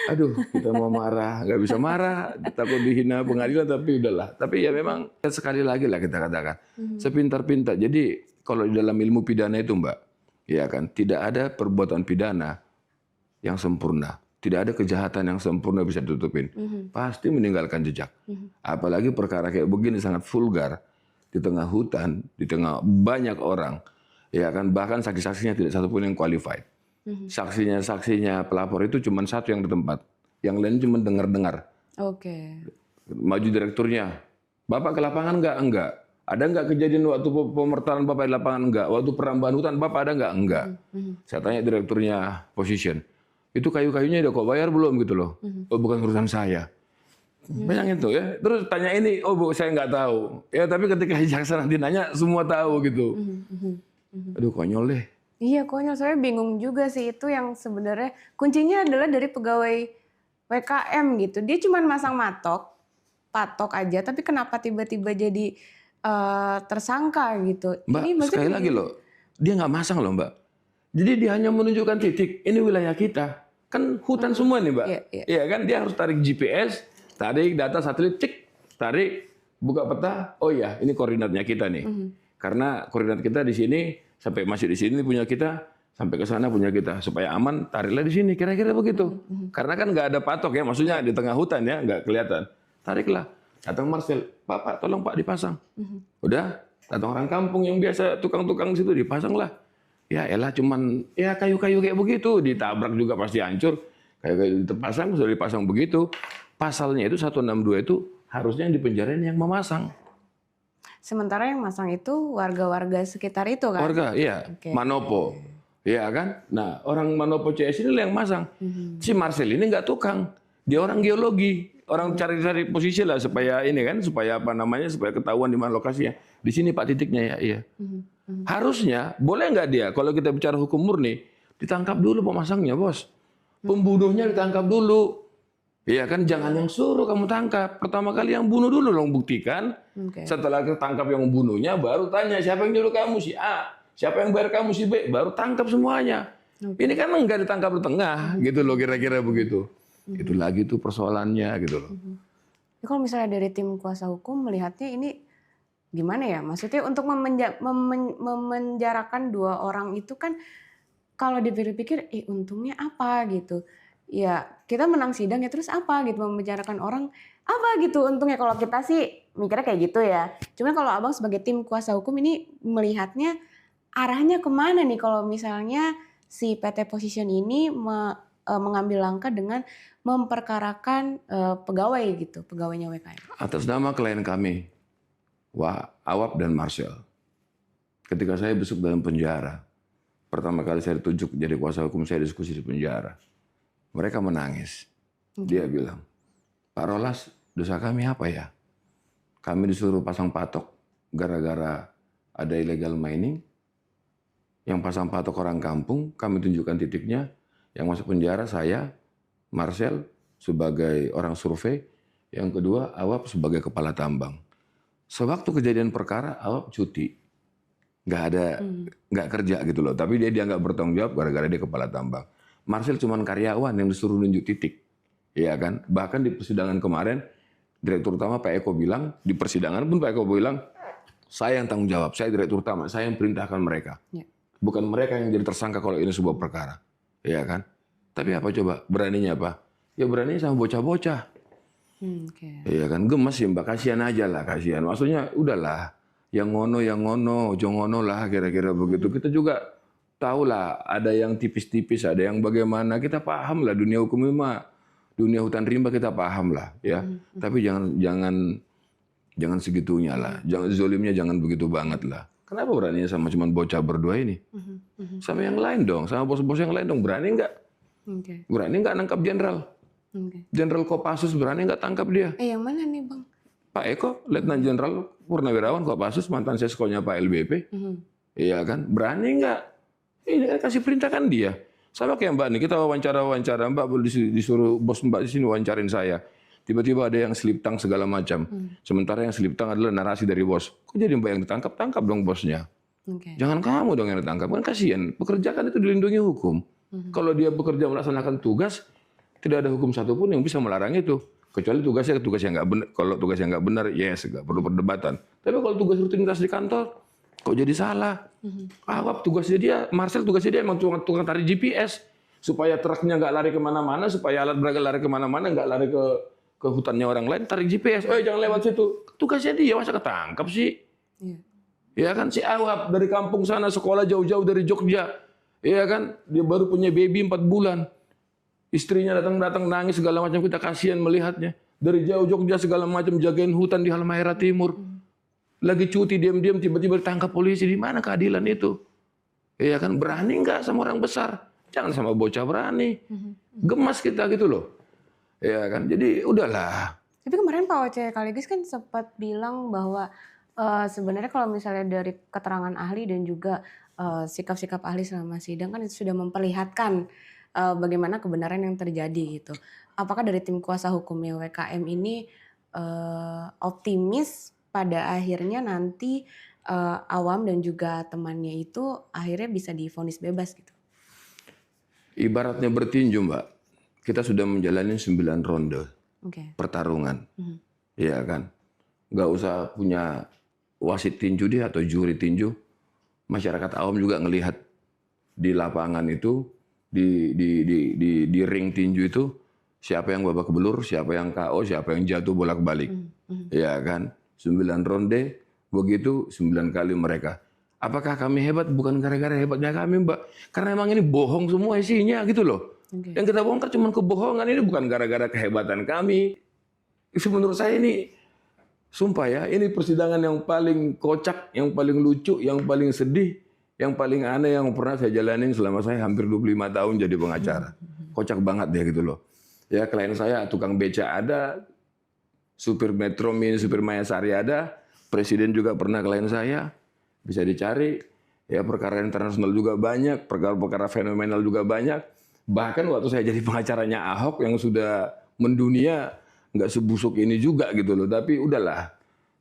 Speaker 1: Aduh, kita mau marah, nggak bisa marah, takut dihina pengadilan, tapi udahlah. Tapi ya memang sekali lagi lah kita katakan, sepintar-pintar. Jadi kalau di dalam ilmu pidana itu Mbak, ya kan, tidak ada perbuatan pidana yang sempurna. Tidak ada kejahatan yang sempurna bisa ditutupin. Pasti meninggalkan jejak. Apalagi perkara kayak begini sangat vulgar. Di tengah hutan, di tengah banyak orang, ya kan, bahkan saksi-saksinya tidak satu pun yang qualified. Saksinya pelapor itu cuma satu yang di tempat, yang lain cuma dengar-dengar.
Speaker 2: Oke.
Speaker 1: Maju direkturnya, Bapak ke lapangan nggak? Enggak. Ada nggak kejadian waktu pemertalan Bapak di lapangan? Enggak. Waktu perambahan hutan Bapak ada nggak? Enggak. Saya tanya direkturnya position, itu kayu-kayunya udah kok bayar belum gitu loh? Oh bukan urusan saya. Bayangin tuh ya, terus tanya ini, oh Bu saya nggak tahu. Ya tapi ketika jaksa nanti nanya semua tahu gitu. Aduh konyol deh.
Speaker 2: Iya konyol, saya bingung juga sih itu yang sebenarnya kuncinya adalah dari pegawai WKM gitu. Dia cuma masang patok aja, tapi kenapa tiba-tiba jadi tersangka gitu.
Speaker 1: Mbak
Speaker 2: ini
Speaker 1: sekali lagi loh, dia nggak masang loh Mbak. Jadi dia hanya menunjukkan titik, ini wilayah kita. Kan hutan semua nih Mbak. Iya kan, dia harus tarik GPS, tarik data satelit, cek, tarik, buka peta, oh iya ini koordinatnya kita nih. Karena koordinat kita di sini, sampai masih di sini punya kita, sampai ke sana punya kita. Supaya aman, tariklah di sini, kira-kira begitu. Karena kan nggak ada patok ya, maksudnya di tengah hutan ya, nggak kelihatan. Tariklah, datang Marcel, Pak tolong Pak dipasang. Udah, datang orang kampung yang biasa tukang-tukang di situ, dipasang lah. Ya elah cuman, ya kayu-kayu kayak begitu, ditabrak juga pasti hancur. Kayu-kayu dipasang, sudah dipasang begitu. Pasalnya itu 162 itu harusnya yang dipenjarain yang memasang.
Speaker 2: Sementara yang masang itu warga-warga sekitar itu kan?
Speaker 1: Warga, iya. Manopo. Iya kan? Nah, orang Manopo CS ini yang masang. Si Marcel ini nggak tukang. Dia orang geologi. Orang cari-cari posisi lah supaya ini kan, supaya apa namanya, supaya ketahuan di mana lokasinya. Di sini Pak titiknya ya, iya. Harusnya, boleh nggak dia, kalau kita bicara hukum murni, ditangkap dulu pemasangnya, Bos. Pembunuhnya ditangkap dulu. Iya kan, jangan yang suruh kamu tangkap. Pertama kali yang bunuh dulu dong, buktikan.
Speaker 2: Oke.
Speaker 1: Setelah ketangkap yang membunuhnya, baru tanya siapa yang nyuruh kamu, si A. Siapa yang bayar kamu, si B. Baru tangkap semuanya. Ini kan enggak ditangkap di tengah, gitu loh, kira-kira begitu. Itu lagi tuh persoalannya, gitu loh.
Speaker 2: Ya, kalau misalnya dari tim kuasa hukum melihatnya ini gimana ya? Maksudnya untuk memenjarakan 2 orang itu kan kalau dipikir-pikir, untungnya apa gitu. Ya kita menang sidang ya terus apa gitu, memenjarakan orang apa gitu untungnya, kalau kita sih mikirnya kayak gitu ya. Cuman kalau abang sebagai tim kuasa hukum ini melihatnya arahnya kemana nih kalau misalnya si PT Position ini mengambil langkah dengan memperkarakan pegawai gitu, pegawainya WKM.
Speaker 1: Atas nama klien kami, Awap dan Marcel. Ketika saya besok dalam penjara, pertama kali saya ditunjuk jadi kuasa hukum, saya diskusi di penjara. Mereka menangis. Dia bilang, Pak Rolas, dosa kami apa ya? Kami disuruh pasang patok gara-gara ada illegal mining. Yang pasang patok orang kampung, kami tunjukkan titiknya. Yang masuk penjara saya, Marcel sebagai orang survei. Yang kedua, Awap sebagai kepala tambang. Sewaktu kejadian perkara, Awap cuti. Nggak kerja gitu loh. Tapi dia nggak bertanggung jawab gara-gara dia kepala tambang. Marcel cuma karyawan yang disuruh nunjuk titik. Iya kan? Bahkan di persidangan kemarin, Direktur Utama Pak Eko bilang, di persidangan pun Pak Eko bilang, saya yang tanggung jawab, saya Direktur Utama, saya yang perintahkan mereka.
Speaker 2: Ya.
Speaker 1: Bukan mereka yang jadi tersangka kalau ini sebuah perkara. Iya kan? Tapi apa coba? Beraninya apa? Ya berani sama bocah-bocah. Iya kan? Gemes ya Mbak, kasihan aja lah, kasihan. Maksudnya udahlah, yang ngono, jongono lah kira-kira begitu. Kita juga tahu lah, ada yang tipis-tipis, ada yang bagaimana. Kita paham lah dunia hukum ini mah, dunia hutan rimba kita paham lah, ya. Tapi jangan segitunya lah. Jangan zolimnya jangan begitu banget lah. Kenapa beraninya sama cuman bocah berdua ini? Sama yang lain dong, sama bos-bos yang lain dong. Berani nggak? Berani nggak nangkap jenderal? Jenderal Kopassus berani nggak tangkap dia?
Speaker 2: Yang mana nih Bang?
Speaker 1: Pak Eko, Letnan Jenderal Purnawirawan Kopassus, mantan seskonya Pak LBP. Iya kan? Berani nggak? Ini kan kasih perintah kan dia. Sama kayak Mbak nih, kita wawancara Mbak disuruh bos Mbak di sini wawancarin saya. Tiba-tiba ada yang slip tang segala macam. Sementara yang slip tang adalah narasi dari bos. Kok jadi Mbak yang ditangkap? Tangkap dong bosnya. Jangan kamu dong yang ditangkap. Kan kasihan. Pekerja kan itu dilindungi hukum. Kalau dia bekerja melaksanakan tugas, tidak ada hukum satupun yang bisa melarang itu. Kecuali tugas yang nggak benar. Kalau tugasnya nggak benar, yes, nggak perlu perdebatan. Tapi kalau tugas rutinitas di kantor, kok jadi salah? Awap tugasnya dia, Marcel tugasnya dia emang tukang tarik GPS. Supaya truknya nggak lari kemana-mana, supaya alat berat lari kemana-mana, nggak lari ke hutannya orang lain, tarik GPS. Jangan lewat situ. Tugasnya dia, masa ketangkap sih? Ya kan, si Awap dari kampung sana, sekolah jauh-jauh dari Jogja. Ya kan, dia baru punya baby 4 bulan. Istrinya datang nangis segala macam, kita kasihan melihatnya. Dari jauh Jogja segala macam jagain hutan di Halmahera Timur. Lagi cuti diam-diam tiba-tiba ditangkap polisi. Di mana keadilan itu? Iya kan, berani nggak sama orang besar? Jangan sama bocah berani. Gemas kita gitu loh. Iya kan, jadi udahlah.
Speaker 2: Tapi kemarin Pak Oce Kaligis kan sempat bilang bahwa sebenarnya kalau misalnya dari keterangan ahli dan juga sikap-sikap ahli selama sidang kan itu sudah memperlihatkan bagaimana kebenaran yang terjadi gitu. Apakah dari tim kuasa hukumnya WKM ini optimis pada akhirnya nanti Awam dan juga temannya itu akhirnya bisa divonis bebas gitu?
Speaker 1: Ibaratnya bertinju Mbak, kita sudah menjalani 9 ronde pertarungan. Iya kan? Nggak usah punya wasit tinju dia atau juri tinju. Masyarakat awam juga ngelihat di lapangan itu, di ring tinju itu, siapa yang babak belur, siapa yang KO, siapa yang jatuh bolak-balik. Ya kan? 9 ronde, begitu 9 kali mereka. Apakah kami hebat? Bukan gara-gara hebatnya kami Mbak. Karena emang ini bohong semua isinya gitu loh. Yang kita bongkar cuma kebohongan, ini bukan gara-gara kehebatan kami. Menurut saya ini, sumpah ya, ini persidangan yang paling kocak, yang paling lucu, yang paling sedih, yang paling aneh yang pernah saya jalanin selama saya hampir 25 tahun jadi pengacara. Kocak banget deh gitu loh. Ya klien saya tukang beca ada, supir Metro Mini, supir Mayasari ada, presiden juga pernah klien saya, bisa dicari. Ya perkara internasional juga banyak, perkara-perkara fenomenal juga banyak. Bahkan waktu saya jadi pengacaranya Ahok yang sudah mendunia nggak sebusuk ini juga gitu loh. Tapi udahlah,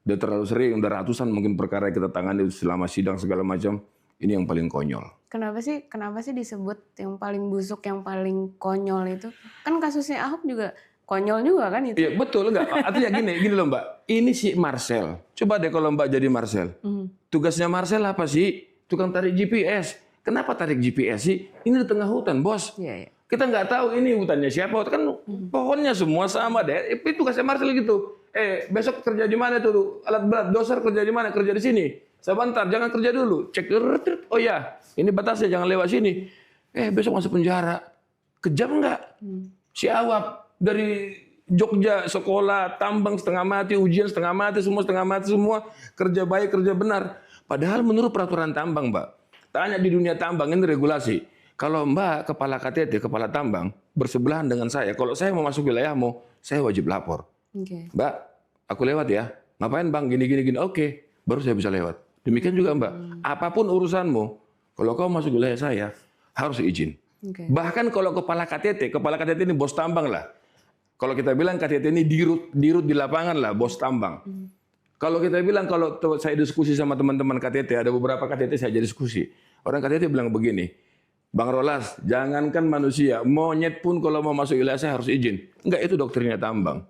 Speaker 1: udah terlalu sering, udah ratusan mungkin perkara yang kita tangani selama sidang segala macam. Ini yang paling konyol.
Speaker 2: Kenapa sih disebut yang paling busuk, yang paling konyol itu? Kan kasusnya Ahok juga konyol juga kan itu?
Speaker 1: Iya betul nggak? Artinya gini loh Mbak. Ini si Marcel. Coba deh kalau Mbak jadi Marcel. Tugasnya Marcel apa sih? Tukang tarik GPS. Kenapa tarik GPS sih? Ini di tengah hutan, bos.
Speaker 2: Iya.
Speaker 1: Kita nggak tahu ini hutannya siapa. Kan pohonnya semua sama deh. Itu tugasnya Marcel gitu. Besok kerja di mana tuh? Alat berat, doser kerja di mana? Kerja di sini. Sebentar, jangan kerja dulu. Cek. Oh ya, ini batasnya jangan lewat sini. Besok masuk penjara. Kejam nggak? Si Awap dari Jogja, sekolah, tambang setengah mati, ujian setengah mati, semua kerja baik, kerja benar. Padahal menurut peraturan tambang, Mbak. Tanya di dunia tambang ini regulasi. Kalau Mbak kepala KTT, kepala tambang bersebelahan dengan saya, kalau saya mau masuk wilayahmu, saya wajib lapor.
Speaker 2: Okay.
Speaker 1: Mbak, aku lewat ya. Ngapain Bang? Gini. Oke, baru saya bisa lewat. Demikian juga Mbak. Apapun urusanmu, kalau kau masuk wilayah saya harus izin.
Speaker 2: Okay.
Speaker 1: Bahkan kalau kepala KTT ini bos tambang lah. Kalau kita bilang KTT ini dirut di lapangan lah, bos tambang. Kalau kita bilang, kalau saya diskusi sama teman-teman KTT, ada beberapa KTT saya jadi diskusi. Orang KTT bilang begini, Bang Rolas, jangankan manusia, monyet pun kalau mau masuk wilayah saya harus izin. Enggak, itu doktrinnya tambang.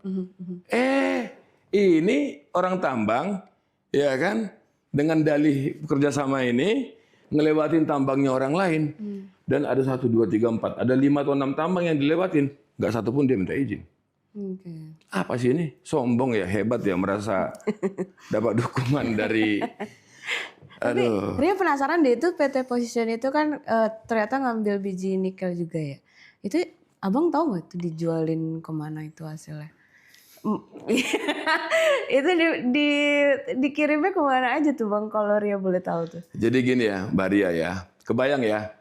Speaker 1: Ini orang tambang, ya kan, dengan dalih kerjasama ini, ngelewatin tambangnya orang lain. Dan ada 1, 2, 3, 4, ada 5 atau 6 tambang yang dilewatin. Enggak satu pun dia minta izin.
Speaker 2: Okay.
Speaker 1: Apa sih ini? Sombong ya, hebat ya, merasa dapat dukungan dari... Aduh.
Speaker 2: Tapi Ria penasaran deh, itu PT Position itu kan ternyata ngambil biji nikel juga ya. Itu abang tahu nggak itu dijualin kemana itu hasilnya? Itu dikirimnya kemana aja tuh Bang, kalau Ria boleh tahu tuh?
Speaker 1: Jadi gini ya Mbak Ria ya, kebayang ya,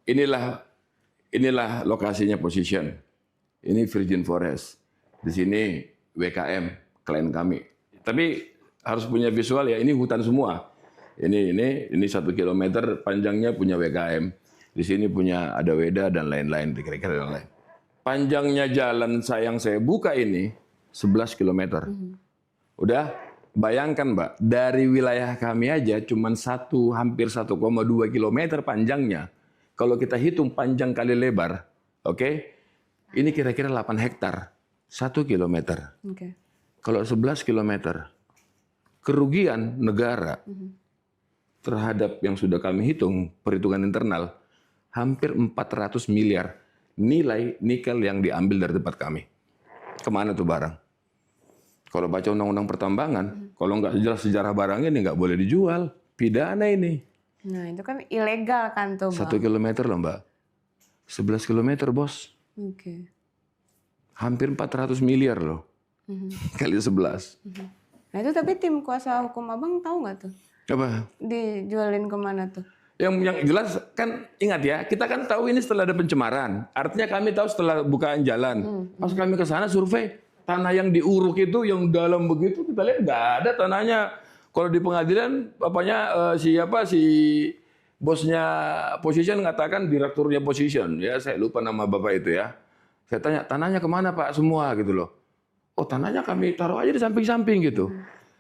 Speaker 1: inilah lokasinya Position. Ini Virgin Forest. Di sini WKM, klien kami. Tapi harus punya visual ya, ini hutan semua. Ini 1 kilometer panjangnya punya WKM. Di sini punya ada Weda dan lain-lain, kira-kira yang lain. Panjangnya jalan yang saya buka ini 11 kilometer. Udah, bayangkan Mbak, dari wilayah kami aja cuma hampir 1,2 kilometer panjangnya. Kalau kita hitung panjang kali lebar, oke? Ini kira-kira 8 hektar. 1 kilometer.
Speaker 2: Okay.
Speaker 1: Kalau 11 kilometer, kerugian negara terhadap yang sudah kami hitung, perhitungan internal, hampir 400 miliar nilai nikel yang diambil dari tempat kami. Kemana tuh barang? Kalau baca undang-undang pertambangan, kalau nggak jelas sejarah barangnya ini nggak boleh dijual. Pidana ini.
Speaker 2: Nah itu kan ilegal kan tuh Bang?
Speaker 1: 1 kilometer loh Mbak. 11 kilometer bos.
Speaker 2: Okay.
Speaker 1: Hampir 400 miliar loh. Kali 11.
Speaker 2: Nah itu tapi tim kuasa hukum abang tahu nggak tuh?
Speaker 1: Apa?
Speaker 2: Dijualin kemana tuh?
Speaker 1: Yang jelas kan, ingat ya, kita kan tahu ini setelah ada pencemaran. Artinya kami tahu setelah bukaan jalan. Pas kami ke sana survei, tanah yang diuruk itu yang dalam begitu, kita lihat nggak ada tanahnya. Kalau di pengadilan, si bosnya Position mengatakan direkturnya Position. Ya saya lupa nama bapak itu ya. Saya tanya, tanahnya kemana Pak semua gitu loh. Oh tanahnya kami taruh aja di samping-samping gitu.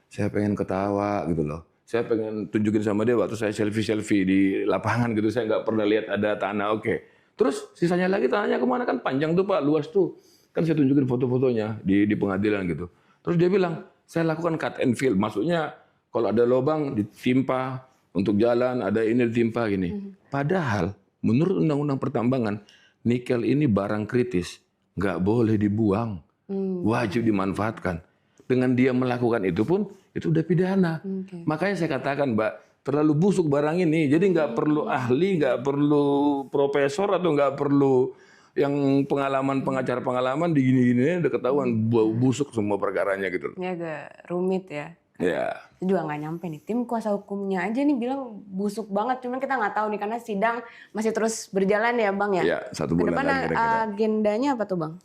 Speaker 1: Saya pengen ketawa gitu loh. Saya pengen tunjukin sama dia waktu saya selfie-selfie di lapangan gitu. Saya nggak pernah lihat ada tanah, oke. Terus sisanya lagi tanahnya kemana? Kan panjang tuh Pak, luas tuh. Kan saya tunjukin foto-fotonya di pengadilan gitu. Terus dia bilang, saya lakukan cut and fill. Maksudnya kalau ada lubang ditimpa untuk jalan, ada ini ditimpa gini. Padahal menurut Undang-Undang Pertambangan, nikel ini barang kritis. Nggak boleh dibuang. Wajib dimanfaatkan. Dengan dia melakukan itu pun, itu udah pidana.
Speaker 2: Okay.
Speaker 1: Makanya saya katakan Mbak, terlalu busuk barang ini. Jadi nggak perlu ahli, nggak perlu profesor, atau nggak perlu yang pengacara pengalaman di gini-gini udah ketahuan busuk semua perkaranya gitu.
Speaker 2: Ini agak rumit ya.
Speaker 1: Ya.
Speaker 2: Itu juga nggak nyampe nih. Tim kuasa hukumnya aja nih bilang busuk banget. Cuman kita nggak tahu nih karena sidang masih terus berjalan ya Bang ya.
Speaker 1: Iya, 1 bulan
Speaker 2: Kedepan
Speaker 1: lagi kira-kira.
Speaker 2: agendanya apa tuh Bang?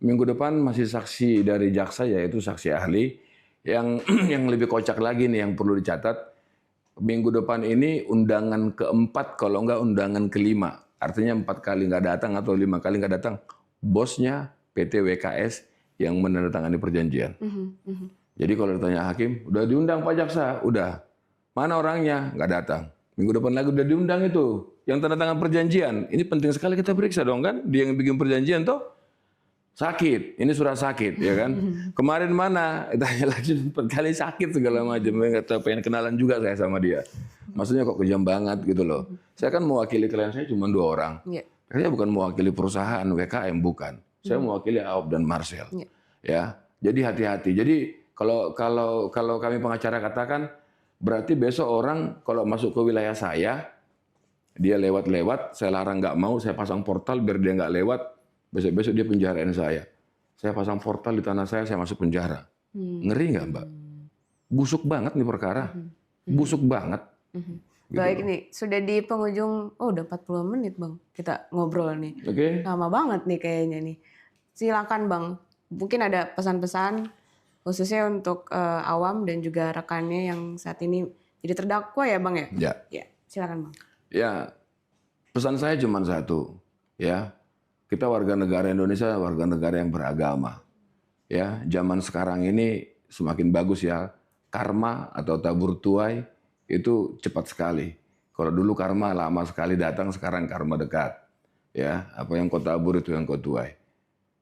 Speaker 1: Minggu depan masih saksi dari jaksa, yaitu saksi ahli. Yang lebih kocak lagi nih yang perlu dicatat. Minggu depan ini undangan keempat, kalau enggak undangan kelima. artinya 4 kali nggak datang atau 5 kali nggak datang, bosnya PT WKS yang menandatangani perjanjian. Jadi kalau ditanya hakim, udah diundang Pak Jaksa, udah. Mana orangnya? Nggak datang. Minggu depan lagi udah diundang itu, yang tanda tangan perjanjian. Ini penting sekali kita periksa dong kan, dia yang bikin perjanjian toh sakit, ini surat sakit ya kan. Kemarin mana? Tanya lagi 4 kali sakit segala macam. Nggak tahu, pengen kenalan juga saya sama dia. Maksudnya kok kejam banget gitu loh. Saya kan mewakili klien saya cuma 2 orang. Saya bukan mewakili perusahaan WKM, bukan. Saya mewakili Aop dan Marcel. Ya, jadi hati-hati. Jadi kalau kami pengacara katakan, berarti besok orang kalau masuk ke wilayah saya, dia lewat-lewat, saya larang nggak mau, saya pasang portal biar dia nggak lewat, besok-besok dia penjarain saya. Saya pasang portal di tanah saya masuk penjara. Ngeri nggak Mbak? Busuk banget nih perkara. Busuk banget. Gitu
Speaker 2: Baik
Speaker 1: loh.
Speaker 2: nih, sudah di penghujung, udah 40 menit Bang, kita ngobrol nih.
Speaker 1: Oke.
Speaker 2: Lama banget nih kayaknya nih. Silakan Bang, mungkin ada pesan-pesan khususnya untuk awam dan juga rekannya yang saat ini jadi terdakwa ya Bang ya?
Speaker 1: Ya.
Speaker 2: Ya, silakan Bang.
Speaker 1: Ya, pesan saya cuma satu, ya. Kita warga negara Indonesia, warga negara yang beragama. Ya, zaman sekarang ini semakin bagus ya. Karma atau tabur tuai itu cepat sekali. Kalau dulu karma lama sekali datang, sekarang karma dekat. Ya, apa yang kau tabur itu yang kau tuai.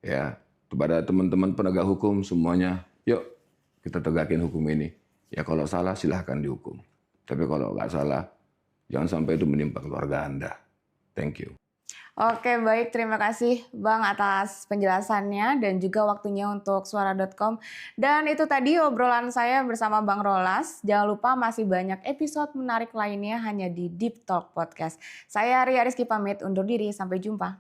Speaker 1: Ya, kepada teman-teman penegak hukum semuanya, yuk kita tegakin hukum ini. Ya kalau salah silahkan dihukum. Tapi kalau nggak salah, jangan sampai itu menimpa keluarga Anda. Thank you.
Speaker 2: Oke, baik. Terima kasih Bang atas penjelasannya dan juga waktunya untuk suara.com. Dan itu tadi obrolan saya bersama Bang Rolas. Jangan lupa masih banyak episode menarik lainnya hanya di Deep Talk Podcast. Saya Ria Rizky pamit undur diri. Sampai jumpa.